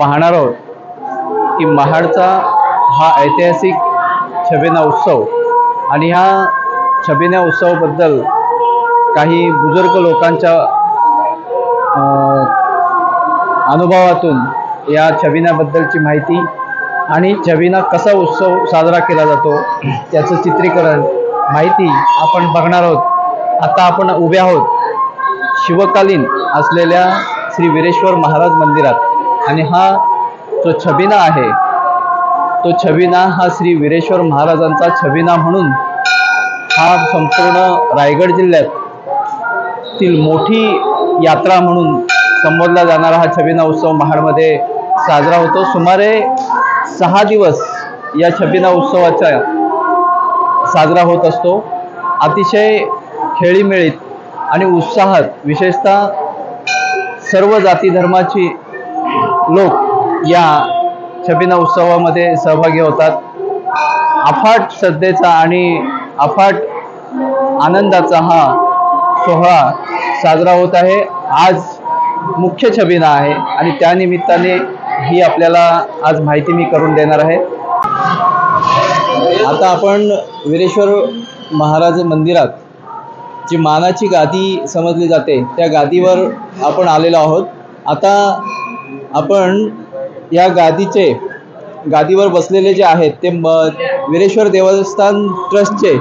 पाहणार आहोत की महाडचा हा ऐतिहासिक छबिना उत्सव आणि ह्या छबिना उत्सवाबद्दल काही बुजुर्ग लोकांच्या अनुभवातून या छबिनाबद्दलची माहिती आणि छबिना कसा उत्सव साजरा केला जातो त्याचं चित्रीकरण माहिती आपण बघणार आहोत। आता आपण उभे आहोत शिवकालीन असलेल्या श्री वीरेश्वर महाराज मंदिरात आणि हा जो छबिना आहे तो छबिना हा श्री वीरेश्वर महाराजांचा छबिना म्हणून हा संपूर्ण रायगड जिल्ह्यातील मोठी यात्रा म्हणून संबोधला जाणारा हा छबिना उत्सव महाडमध्ये साजरा होतो। सुमारे 6 दिवस या छबिना उत्सवाचा साजरा होत असतो। अतिशय खेळीमेळीत आणि उत्साहात विशेषतः सर्व जाती धर्माची लोक या छबिना उत्सवामध्ये सहभागी होतात। अफाट श्रद्धेचा आणि अफाट आनंदाचा हा सोहळा साजरा होत आहे। आज मुख्य छबिना आहे आणि त्या निमित्ताने ही आपल्याला आज माहिती मी करून देणार आहे। आता आपण वीरेश्वर महाराज मंदिरात जी मानाची गादी समजली जाते त्या गादीवर आपण आलेलो आहोत। आता आपण या गादीवर बसलेले जे आहेत ते वीरेश्वर देवस्थान ट्रस्टचे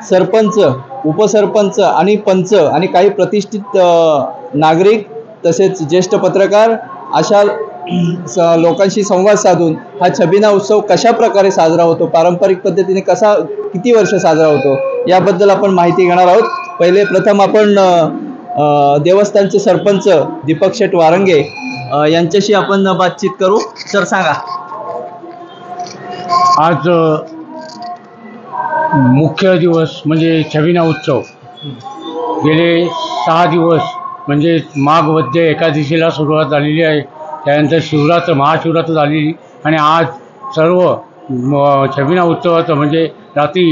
सरपंच, उपसरपंच आणि पंच आणि काही प्रतिष्ठित नागरिक तसेच ज्येष्ठ पत्रकार अशा लोकांशी संवाद साधून हा छबिना उत्सव कशा प्रकारे साजरा होतो, पारंपरिक पद्धतीने किती वर्ष साजरा होतो याबद्दल आपण माहिती घेणार आहोत। पहिले प्रथम आपण देवस्थानचे सरपंच दीपक शेठ वारंगे यांच्याशी आपण बातचीत करू। सर सांगा, आज मुख्य दिवस म्हणजे छबिना उत्सव गेले 6 दिवस म्हणजे माघ वद्य एकादशीला सुरुवात झालेली आहे। त्यानंतर महाशिवरात्र झालेली आणि आज सर्व छबिना उत्सवाचं म्हणजे रात्री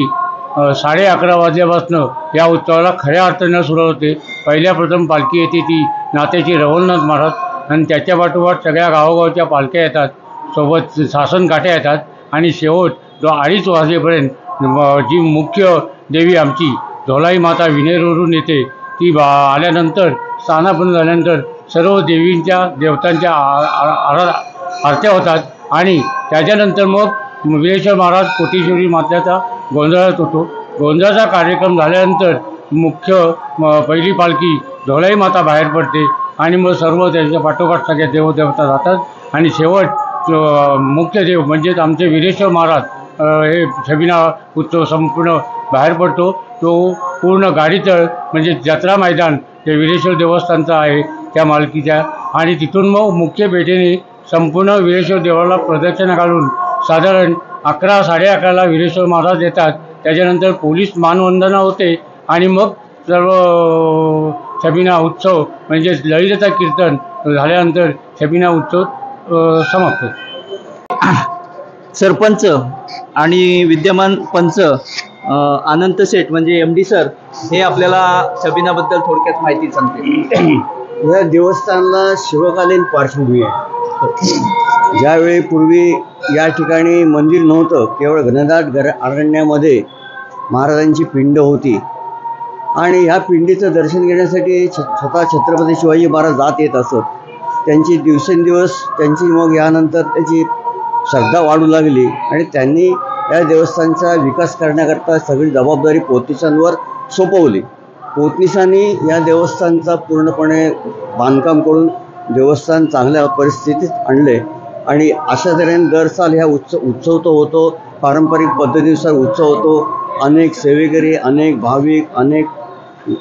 11:30 वाजल्यापासून या उत्सवाला खऱ्या अर्थानं सुरुवात होते। प्रथम पालखी येते ती नात्याची रवळनाथ महाराज आणि त्याच्या पाठोपाठ सगळ्या गावोगावच्या पालख्या येतात, सोबत सासनकाठ्या येतात आणि शेवट जो 2:30 वाजेपर्यंत जी मुख्य देवी आमची धोलाई माता विनेरवरून येते ती आल्यानंतर स्थानापन्न झाल्यानंतर सर्व देवतांच्या आरत्या होतात आणि त्याच्यानंतर मग वीरेश्वर महाराज कोटेश्वरी मातेचा गोंधळात होतो। गोंधळाचा कार्यक्रम झाल्यानंतर मुख्य पहिली पालखी धोलाई माता बाहेर पडते आणि मग सर्व त्याच्या पाठोपाठ सगळ्या देवदेवता जातात आणि शेवट मुख्य देव म्हणजेच आमचे वीरेश्वर महाराज हे छबिना उत्सव संपूर्ण बाहेर पडतो। तो पूर्ण गाडीतळ म्हणजे जत्रा मैदान ते वीरेश्वर देवस्थानचं आहे त्या मालकीच्या आणि तिथून मग मुख्य पेठेने संपूर्ण वीरेश्वर देवाला प्रदक्षिणा घालून साधारण 11-11:30ला वीरेश्वर महाराज येतात। त्याच्यानंतर पोलीस मानवंदना होते आणि मग सर्व छबिना उत्सव म्हणजे ललिता कीर्तन झाल्यानंतर छबिना उत्सव समाप्त होतो। सरपंच आणि विद्यमान पंच अनंत शेठ म्हणजे MD सर हे आपल्याला छबिनाबद्दल थोडक्यात माहिती सांगते। या देवस्थानाला शिवकालीन पार्श्वभूमी आहे। ज्यावेळी पूर्वी या ठिकाणी मंदिर नव्हतं, केवळ घनदाट अरण्यामध्ये महाराजांची पिंड होती आणि ह्या पिंडीचं दर्शन घेण्यासाठी स्वतः छत्रपती शिवाजी महाराज जात येत असत। त्यांची दिवसेंदिवस मग यानंतर त्याची श्रद्धा वाढू लागली आणि त्यांनी या देवस्थानचा विकास करण्याकरता सगळी जबाबदारी पोतनीसांवर सोपवली। पोतनीसांनी या देवस्थानचा पूर्णपणे बांधकाम करून देवस्थान चांगल्या परिस्थितीत आणले आणि अशा तऱ्हेने दर साल ह्या उत्सव तो होतो, पारंपरिक पद्धतीनुसार उत्सव होतो। अनेक सेवेकरी, अनेक भाविक,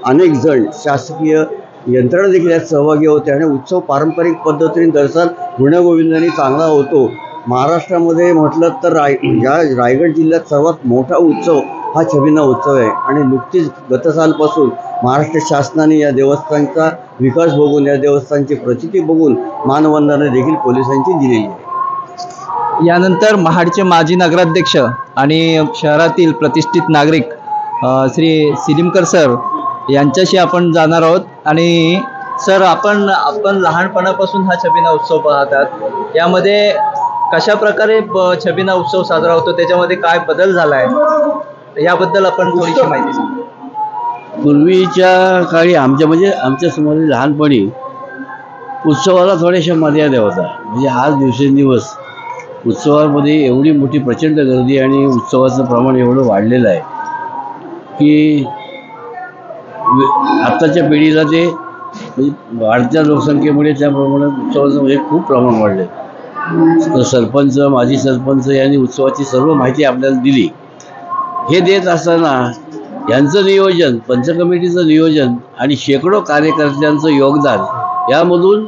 अनेक जण शासकीय यंत्रणा देखील यात सहभागी होते आणि उत्सव पारंपरिक पद्धतीने दर साल गुण्यागोविंदाने चांगला होतो। महाराष्ट्रामध्ये म्हटलं तर रायगड जिल्ह्यात सर्वात मोठा उत्सव हा छबिना उत्सव आहे आणि नुकतीच गत सालपासून महाराष्ट्र शासनाने या देवस्थानचा विकास बघून, या देवस्थानची प्रचिती बघून मानवंदना देखील पोलिसांची दिलेली आहे। यानंतर महाडचे माजी नगराध्यक्ष आणि शहरातील प्रतिष्ठित नागरिक श्री सिलिमकर सर यांच्याशी आपण जाणार आहोत आणि सर, आपण लहानपणापासून हा छबिना उत्सव पाहतात, यामध्ये कशा प्रकारे छबिना उत्सव साजरा होतो, त्याच्यामध्ये काय बदल झाला आहे, याबद्दल आपण थोडीशी माहिती सांगा. पूर्वीच्या काळी आमच्या समोर लहानपणी उत्सवाला थोड्याशा मर्यादा होता. म्हणजे आज दिवसेंदिवस उत्सवामध्ये एवढी मोठी प्रचंड गर्दी आणि उत्सवाचं प्रमाण एवढं वाढलेलं आहे की आत्ताच्या पिढीला ते वाढत्या लोकसंख्येमुळे त्या प्रमाणात उत्सवाचं खूप प्रमाण वाढलं. तर सरपंच, माजी सरपंच यांनी उत्सवाची सर्व माहिती आपल्याला दिली. हे देत असताना यांचं नियोजन, पंच कमिटीचं नियोजन आणि शेकडो कार्यकर्त्यांचं योगदान यामधून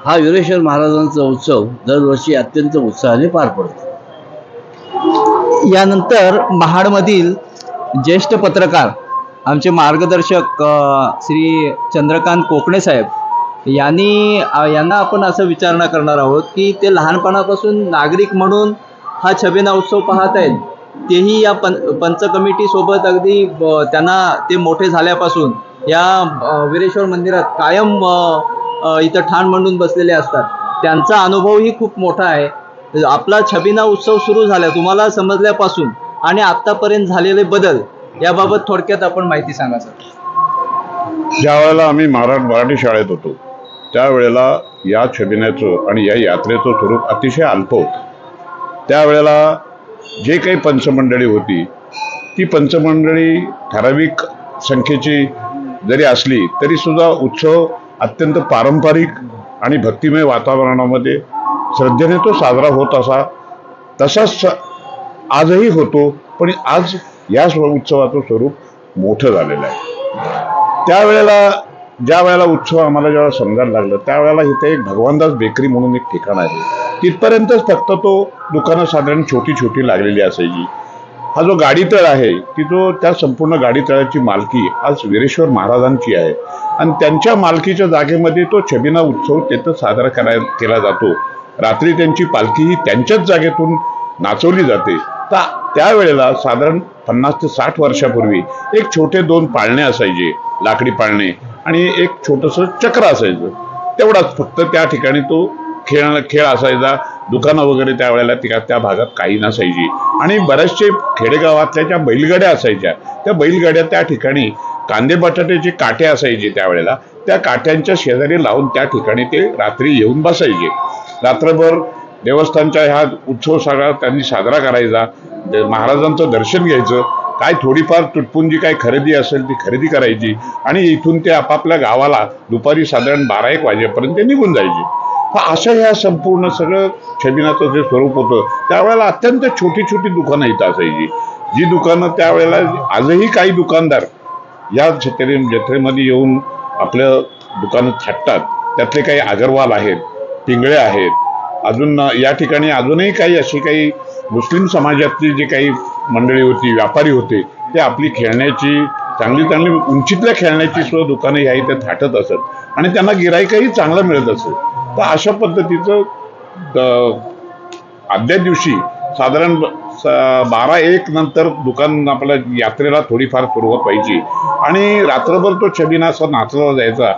हा वीरेश्वर महाराजांचा उत्सव दरवर्षी अत्यंत उत्साहाने पार पडतो. यानंतर महाडमधील ज्येष्ठ पत्रकार, आमचे मार्गदर्शक श्री चंद्रकांत कोकणे साहेब यांना आपण असं विचारणा करणार आहोत की ते लहानपणापासून नागरिक म्हणून हा छबिना उत्सव पाहत आहेत, तेही या पंच कमिटीसोबत अगदी त्यांना ते मोठे झाल्यापासून या वीरेश्वर मंदिरात कायम इथं ठाण मांडून बसलेले असतात. त्यांचा अनुभवही खूप मोठा आहे. आपला छबिना उत्सव सुरू झाला तुम्हाला समजल्यापासून आणि आत्तापर्यंत झालेले बदल याबाबत थोडक्यात आपण माहिती सांगा सर. ज्या वेळेला आम्ही मराठी शाळेत होतो त्यावेळेला या छबिन्याचं आणि या यात्रेचं स्वरूप अतिशय अल्प होतं. त्यावेळेला जे काही पंचमंडळी होती ती पंचमंडळी ठराविक संख्येची जरी असली तरी सुद्धा उत्सव अत्यंत पारंपरिक आणि भक्तिमय वातावरणामध्ये श्रद्धेने तो साजरा होत असा. तसाच आजही होतो, पण आज या उत्सवाचं स्वरूप मोठं झालेलं आहे. ज्या वेळेला उत्सव आम्हाला जेव्हा समजायला लागलं त्यावेळेला इथे एक भगवानदास बेकरी म्हणून एक ठिकाण आहे, तिथपर्यंतच फक्त तो दुकानं साधारण छोटी छोटी लागलेली असायची. हा जो गाडीतळ आहे त्या संपूर्ण गाडीतळाची मालकी आज वीरेश्वर महाराजांची आहे आणि त्यांच्या मालकीच्या जागेमध्ये तो छबिना उत्सव तिथं साजरा केला जातो. रात्री त्यांची पालखी ही त्यांच्याच जागेतून नाचवली जाते. तर त्यावेळेला साधारण 50 ते 60 वर्षापूर्वी एक छोटे 2 पाळणे असायचे, लाकडी पाळणे, आणि एक छोटंसं चक्र असायचं. तेवढाच फक्त त्या ठिकाणी तो खेळ असायचा. दुकानं वगैरे त्यावेळेला त्या भागात काही नसायची आणि बऱ्याचशे खेडेगावातल्या ज्या बैलगाड्या असायच्या त्या बैलगाड्या त्या ठिकाणी कांदे बटाट्याचे काटे असायचे त्यावेळेला, त्या काट्यांच्या शेजारी लावून त्या ठिकाणी ते रात्री येऊन बसायचे. रात्रभर देवस्थानच्या ह्या उत्सव सगळा त्यांनी साजरा करायचा, महाराजांचं दर्शन घ्यायचं, काय थोडीफार तुटपुंजी काय खरेदी असेल ती खरेदी करायची आणि इथून ते आपापल्या गावाला दुपारी साधारण 12-1 वाजेपर्यंत ते निघून जायचे. असं ह्या संपूर्ण सगळं छबिनाचं जे स्वरूप होतं त्यावेळेला अत्यंत छोटी छोटी दुकानं इथं असायची. जी दुकानं त्यावेळेला आजही काही दुकानदार या जत्रेमध्ये येऊन आपलं दुकानं थाटतात. त्यातले काही अगरवाल आहेत, पिंगळे आहेत, अजून या ठिकाणी अजूनही काही अशी काही मुस्लिम समाजातली जी काही मंडळी होती, व्यापारी होते, ते आपली खेळण्याची चांगली उंचीतल्या खेळण्याची सुद्धा दुकानं ह्या इथे थाटत असत आणि त्यांना गिराईकही चांगलं मिळत असत. तर अशा पद्धतीचं आदल्या दिवशी साधारण 12-1 नंतर दुकान आपल्या यात्रेला थोडीफार सुरुवात व्हायची आणि रात्रभर तो छबिना असा नाचला जायचा.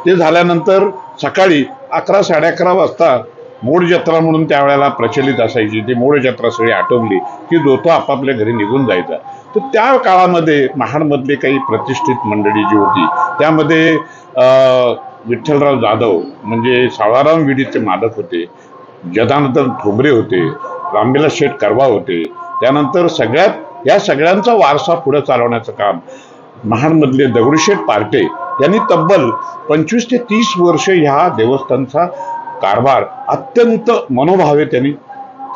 ते झाल्यानंतर सकाळी 11-11:30 वाजता मोड जत्रा म्हणून त्यावेळेला प्रचलित असायची. ती मोड जत्रा सगळी आटोपली की जो तो आपापल्या घरी निघून जायचा. तर त्या काळामध्ये महाडमधले काही प्रतिष्ठित मंडळी जी होती त्यामध्ये विठ्ठलराव जाधव म्हणजे सावळाराम विडीचे मालक होते, जदानंद ठोंबरे होते, रामविलास शेठ करवा होते. त्यानंतर या सगळ्यांचा वारसा पुढे चालवण्याचं काम महाडमधले दगडूशेठ पार्टे यांनी तब्बल 25 ते 30 वर्ष ह्या देवस्थानचा कारभार अत्यंत मनोभावे त्यांनी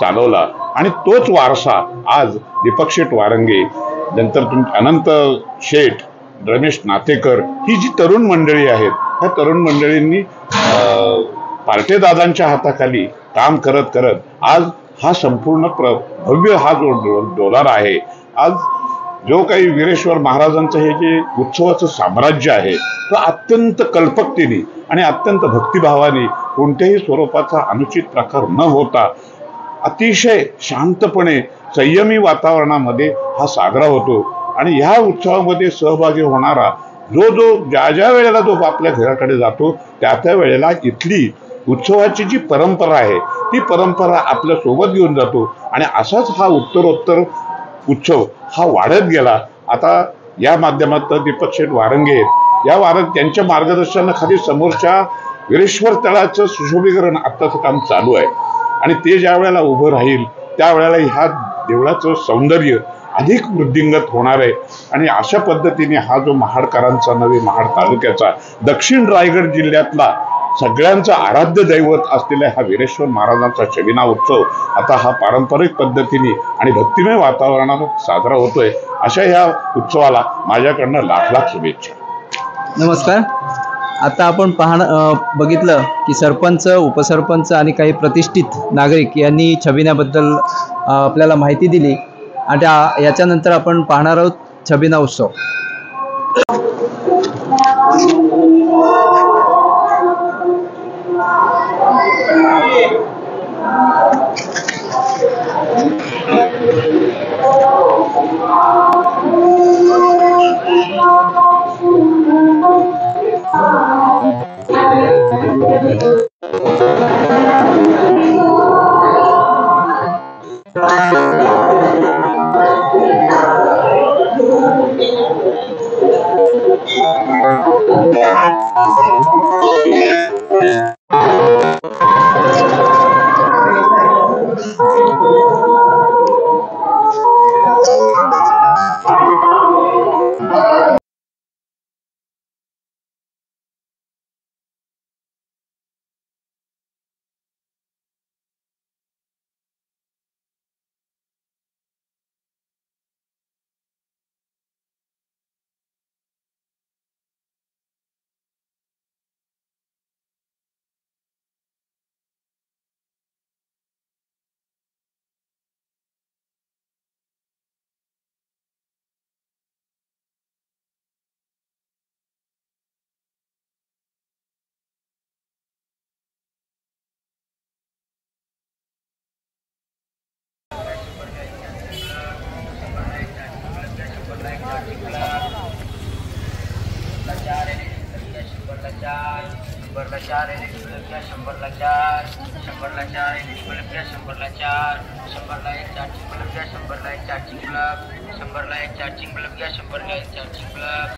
चालवला आणि तोच वारसा आज दीपक शेठ वारंगे, नंतर अनंत शेठ, रमेश नातेकर ही जी तरुण मंडळी आहेत, ह्या तरुण मंडळींनी पार्टेदादांच्या हाताखाली काम करत करत आज हा संपूर्ण भव्य हा जो डोलार आहे, आज जो काही वीरेश्वर महाराजांचं हे जे उत्सवाचं साम्राज्य आहे तो अत्यंत कल्पकतेने आणि अत्यंत भक्तिभावाने कोणत्याही स्वरूपाचा अनुचित प्रकार न होता अतिशय शांतपणे संयमी वातावरणामध्ये हा साजरा होतो. आणि ह्या उत्सवामध्ये सहभागी होणारा ज्या ज्या वेळेला तो आपल्या घराकडे जातो त्या त्या वेळेला इथली उत्सवाची जी परंपरा आहे ती परंपरा आपल्या सोबत घेऊन जातो आणि असाच हा उत्तरोत्तर उत्सव हा वाढत गेला. आता या माध्यमातून दीपक शेठ वारंगे त्यांच्या मार्गदर्शनाखाली समोरच्या वीरेश्वर तळाचं सुशोभीकरण आत्ताचं काम चालू आहे आणि ते ज्या वेळेला उभं राहील त्यावेळेला ह्या देवळाचं सौंदर्य अधिक वृद्धिंगत होणार आहे. आणि अशा पद्धतीने हा जो महाडकरांचा नवे महाड तालुक्याचा दक्षिण रायगड जिल्ह्यातला सगळ्यांचं आराध्य दैवत असलेल्या हा वीरेश्वर महाराजांचा छबिना उत्सव आता हा पारंपरिक पद्धतीने आणि भक्तिमय वातावरणात साजरा होतोय. अशा ह्या उत्सवाला माझ्याकडनं लाख लाख शुभेच्छा. नमस्कार. आता आपण बघितलं की सरपंच, उपसरपंच आणि काही प्रतिष्ठित नागरिक यांनी छबिन्याबद्दल आपल्याला माहिती दिली आणि याच्यानंतर आपण पाहणार आहोत छबिना उत्सव. शंभरला 4 एलईडी, 100ला 4, 100ला 4 एलईडी बल्ब घ्या, 100ला 4, 100ला 1 चार्जिंग बल्ब घ्या, 100ला 1 चार्जिंग बल्ब, 100ला 1 चार्जिंग बल्ब घ्या, 100ला 1 चार्जिंग बल्ब.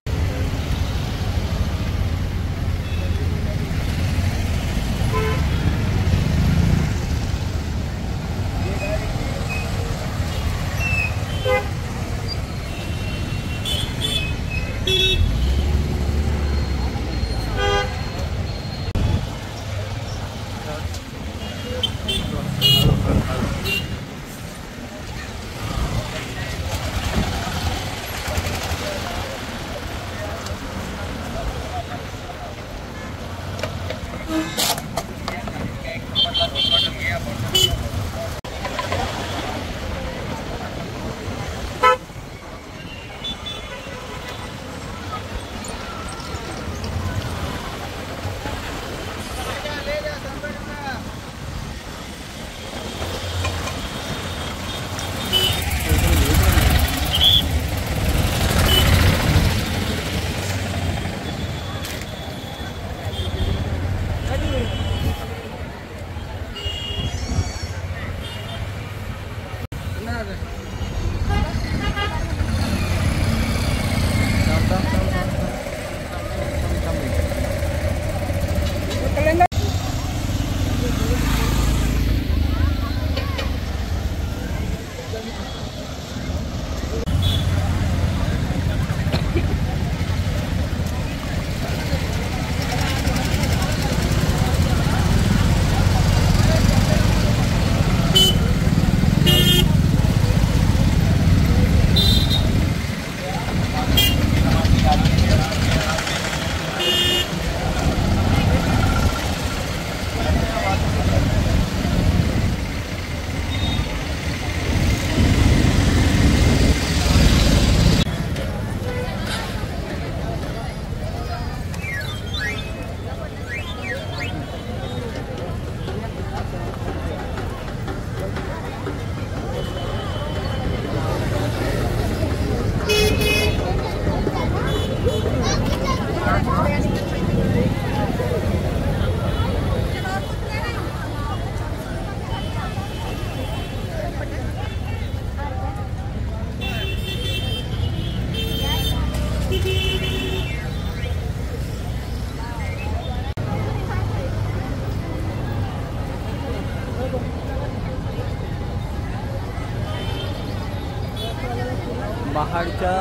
महाडच्या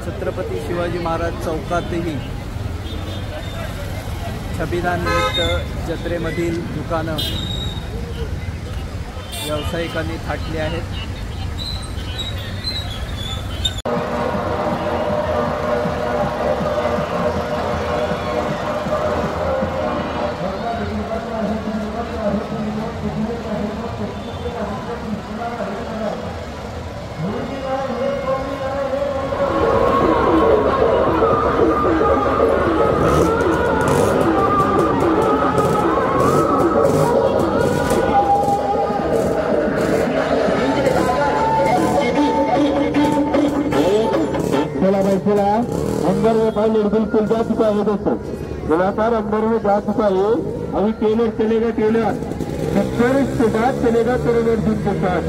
छत्रपती शिवाजी महाराज चौकातही छबिनानिमित्त जत्रेमधील दुकानं व्यावसायिकांनी थाटली आहेत. अंदर में पानी बिल्कुल जा चुका है दोस्तों, लगातार अंदर में जा चुका है. अभी ट्रेलर चलेगा, ट्रेलर 70 के बाद चलेगा ट्रेलर अर्जुन के साथ.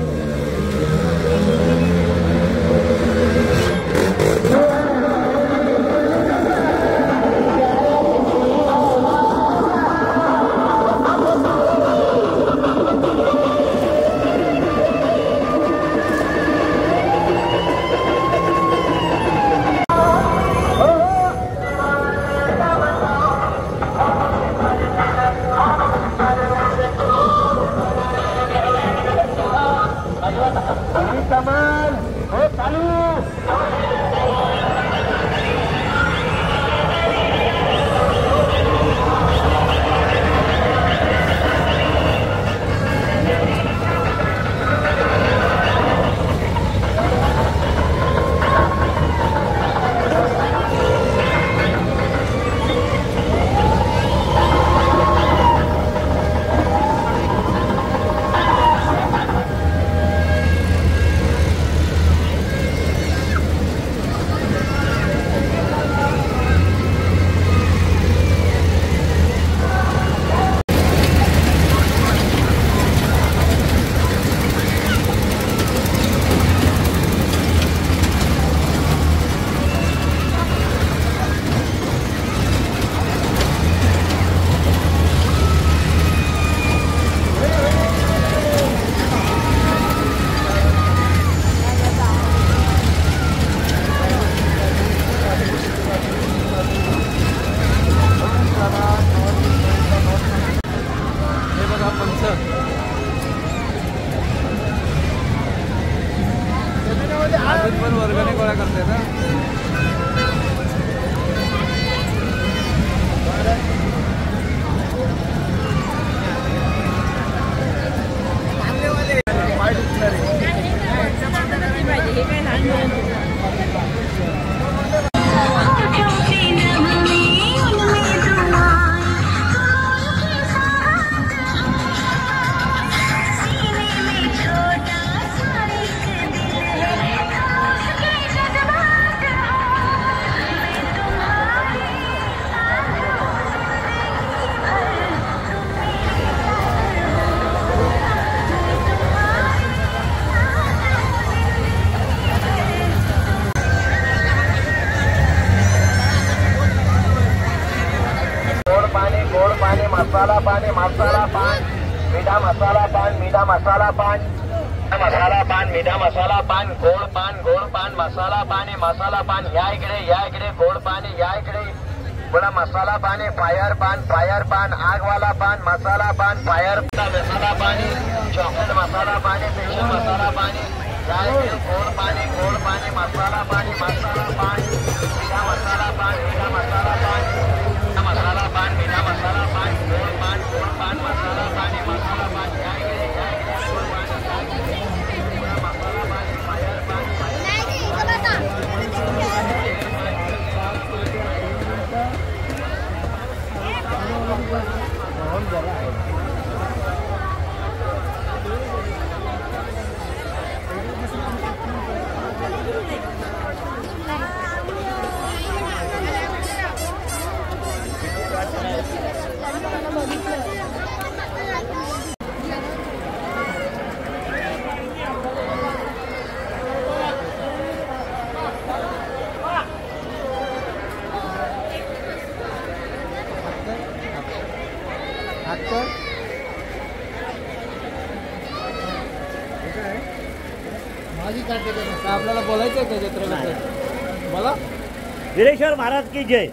पण वर्गणी गोळा करते ना. मसाला पान, मीठा मसाला पान, मीठा मसाला पान, मसाला पान, मीठा मसाला पान, गोड पान, मसाला पान, या इकडे गोड पाणी, या इकडे पुन्हा मसाला पाणी, फायर पान, आग वाला पान, मसाला पान, फायर मसाला पाणी, चॉकलेट मसाला पाणी, स्पेशल मसाला पाणी, या इकडे गोड पाणी, मसाला पान, मीठा मसाला पान, मीठा मसाला पान, मसाला पान, मीठा मसाला पान, गोड पान, मसाला पाणी, मसाला पान, या इकडे गोड पाणी, मसाला पाणी, फायर पान, आपल्याला बोलायचं आहे का जत्रेबद्दल? बोला. वीरेश्वर महाराज की जय.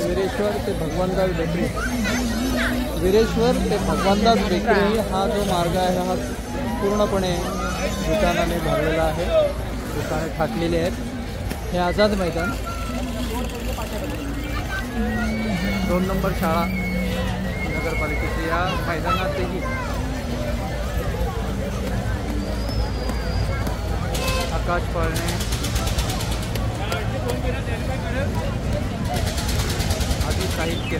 वीरेश्वर ते भगवानदास बेकरी, वीरेश्वर ते भगवानदास बेकरी हा जो मार्ग आहे हा पूर्णपणे दुकानाने भरलेला आहे. दुकाने ठाकलेली आहेत. हे आझाद मैदान 2 नंबर शाळा नगरपालिकेची, या मैदानातही आकाश पळणे आदी साहित्य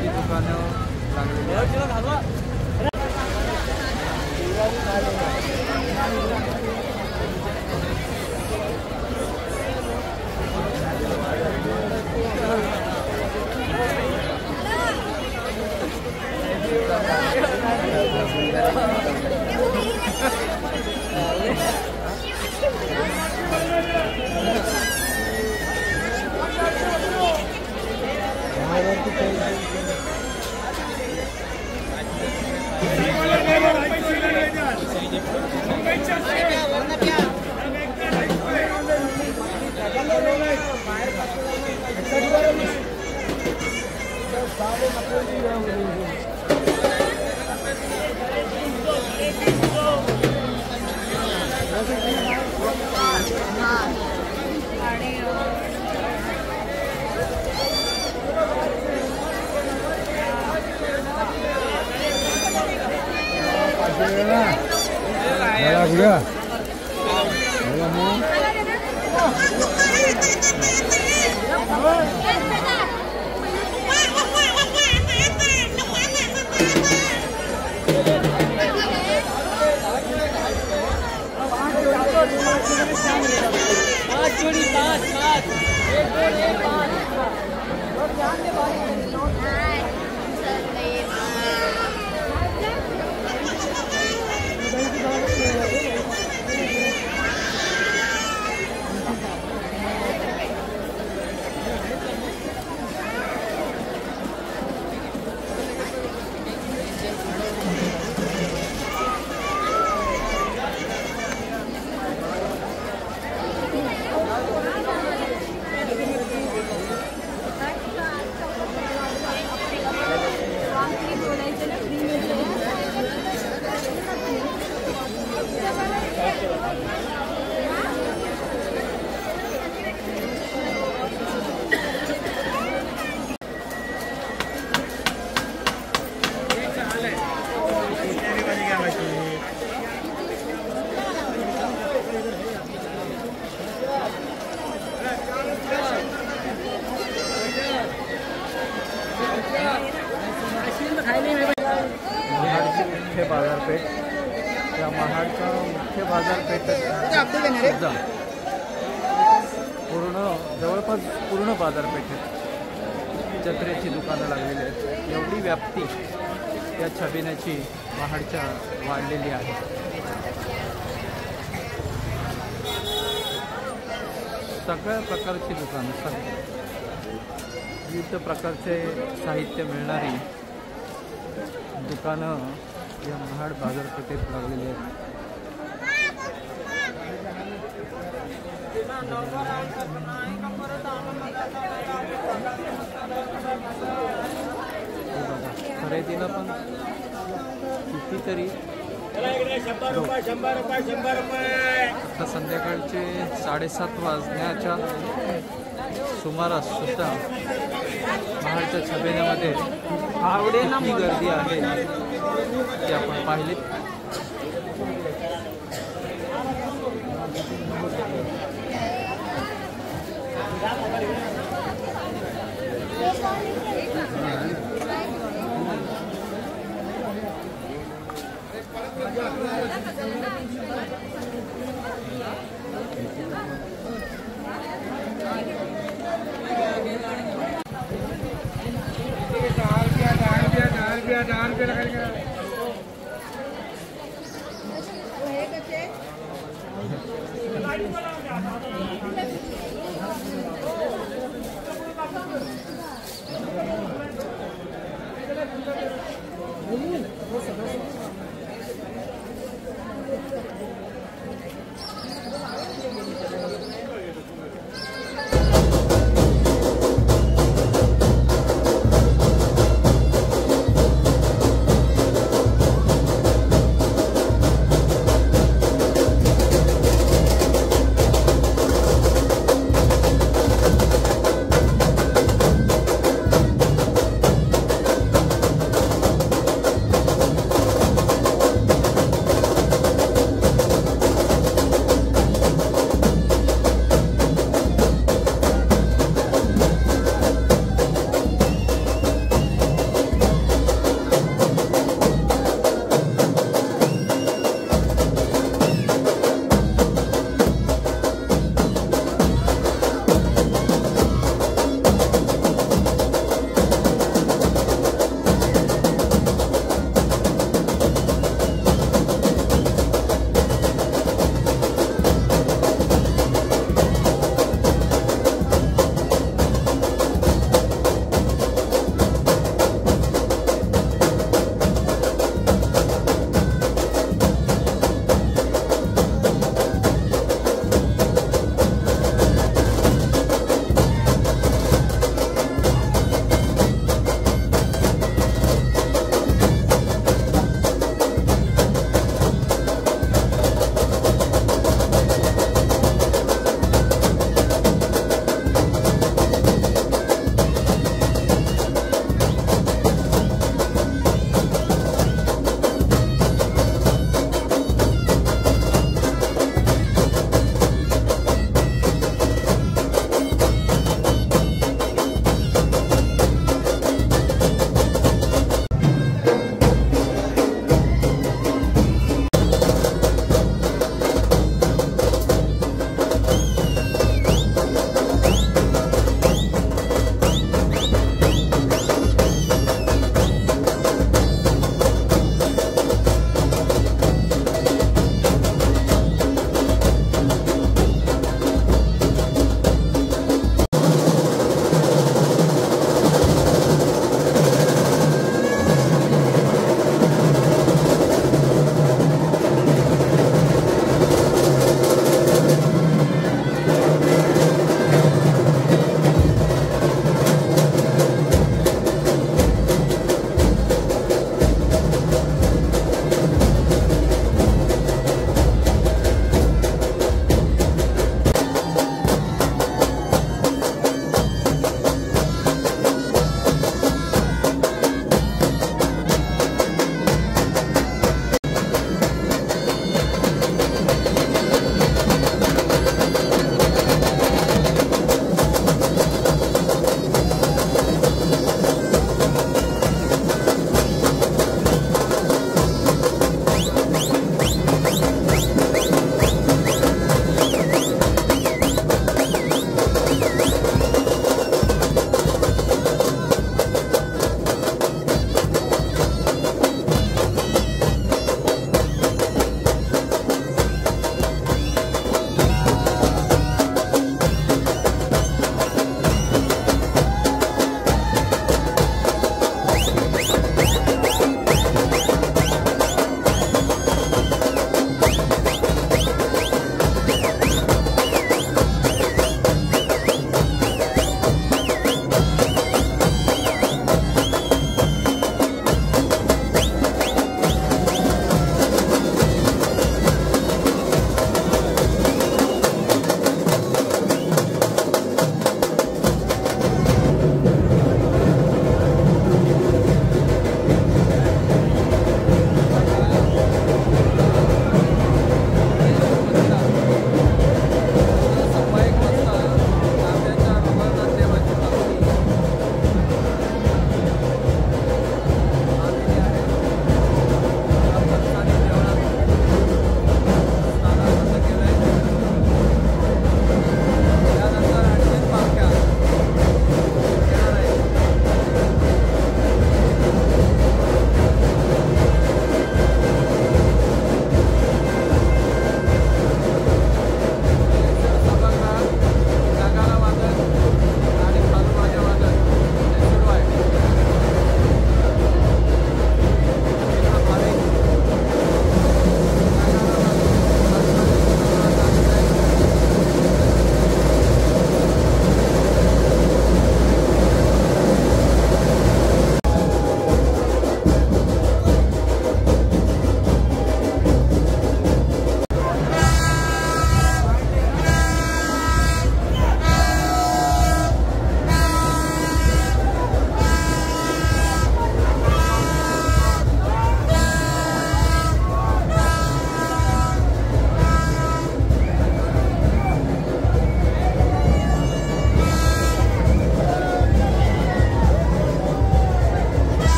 ही दुकानं लागलेली आहेत. या महाडच्या मुख्य बाजारपेठेत सुद्धा जवळपास पूर्ण बाजारपेठेत जत्रेची दुकानं लागलेली आहेत. एवढी व्याप्ती या छबिन्याची महाडच्या वाढलेली आहे. सगळ्या प्रकारची दुकानं, विविध प्रकारचे साहित्य मिळणारी दुकानं या महाड बाजारपेठेत लागलेली आहेत. खरेदीला पण कितीतरी आता संध्याकाळचे 7:30 वाजण्याच्या सुमारास सुद्धा महाडच्या छबिन्यामध्ये किती गर्दी आहे ते आपण पाहिली.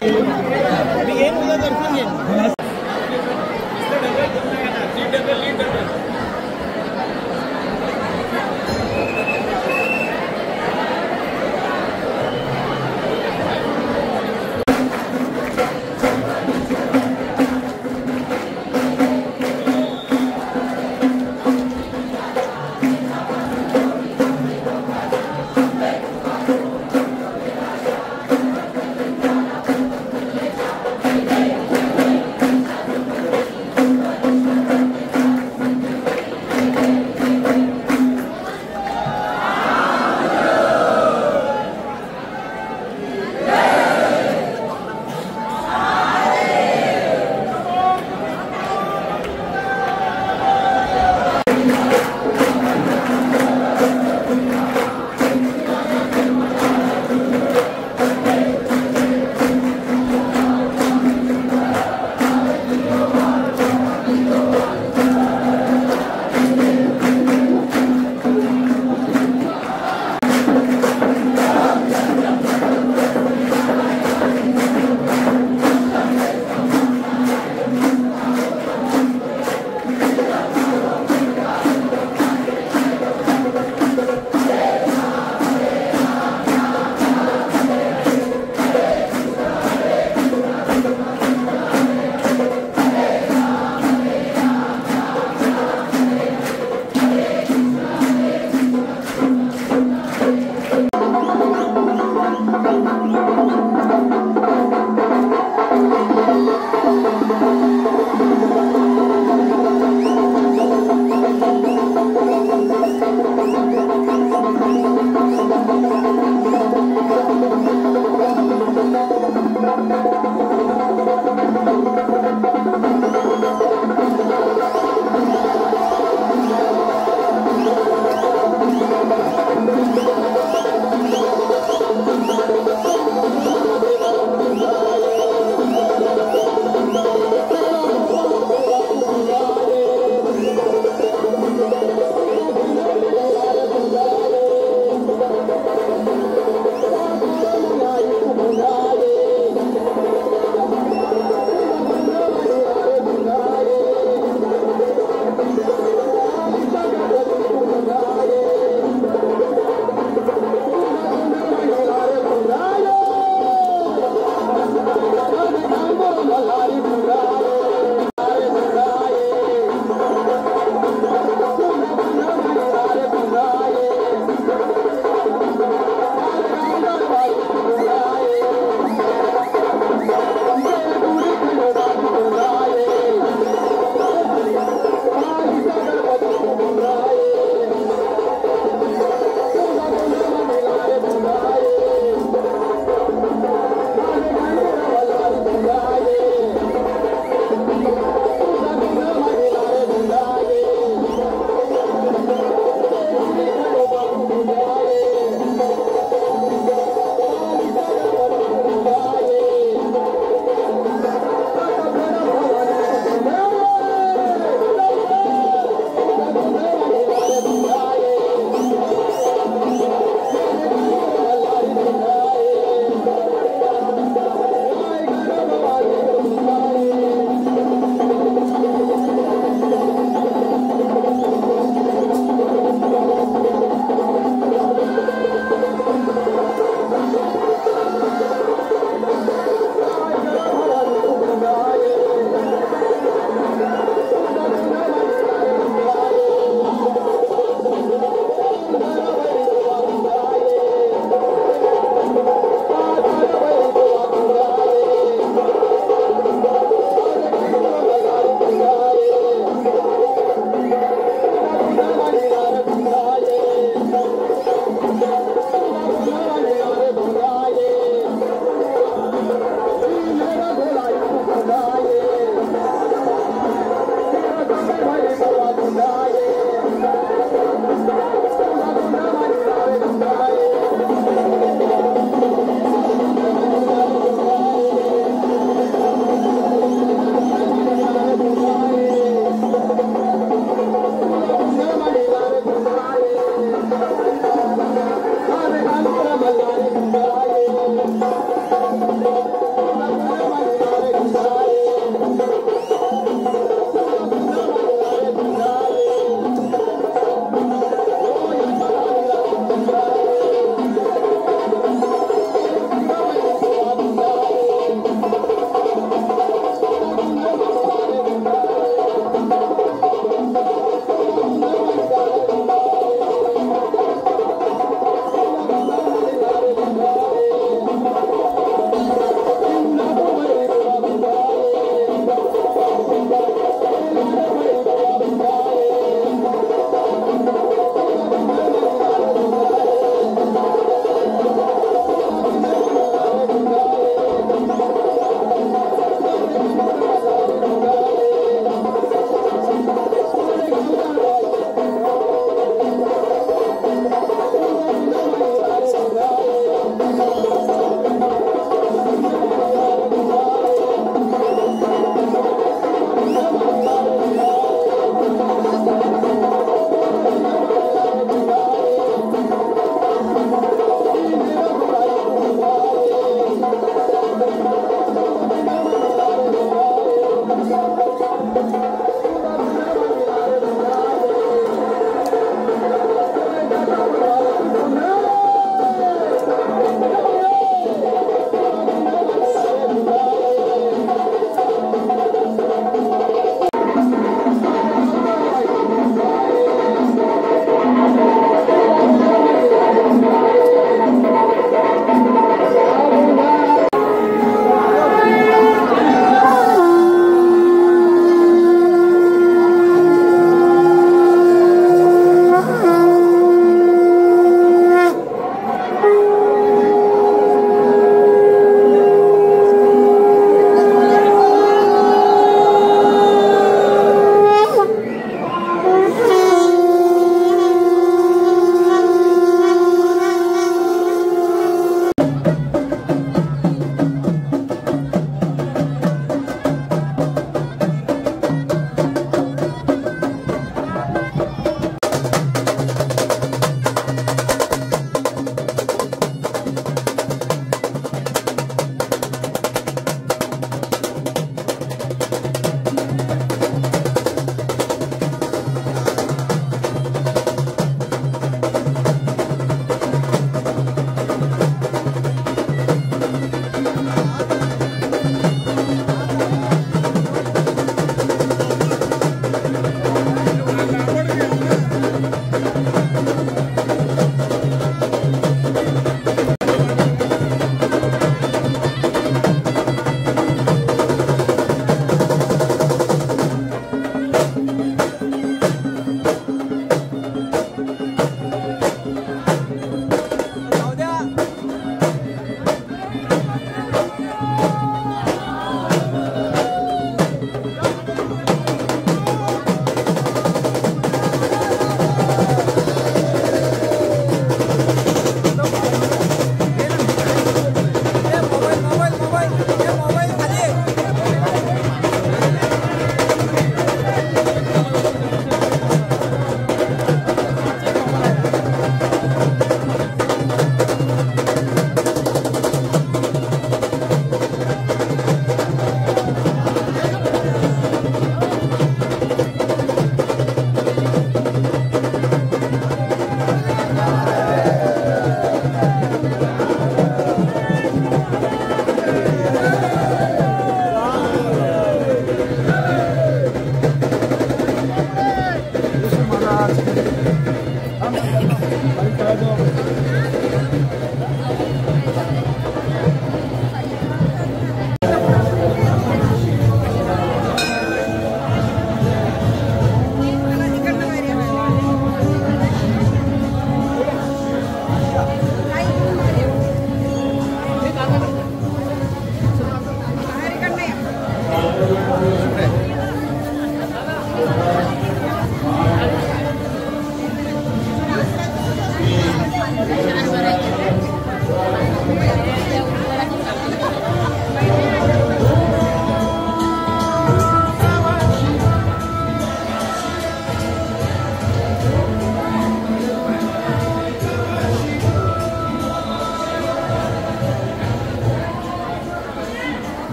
मी येईल उद्या दर्शन घेईन.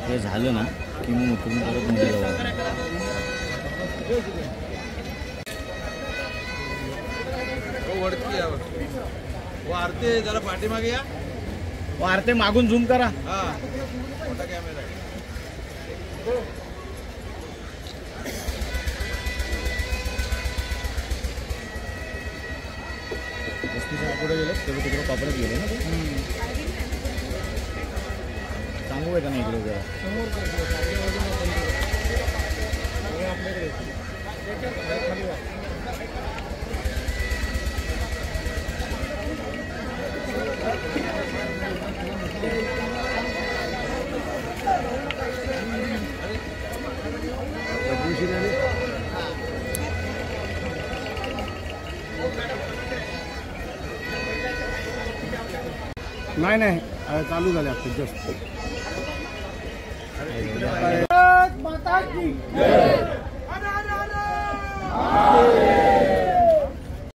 हे झालं ना की मग उतरून परत मध्ये जाऊ. वरती यावं. वारते जरा पाठीमागे या. वारते मागून झूम करा. हा मोठा कॅमेरा आहे. पुढे गेलं तेव्हा तिकडे पापडच गेले ना ते. सांगू का नाही इकडे जरा नाही नाही चालू झाले आता जस्ट माता की जय.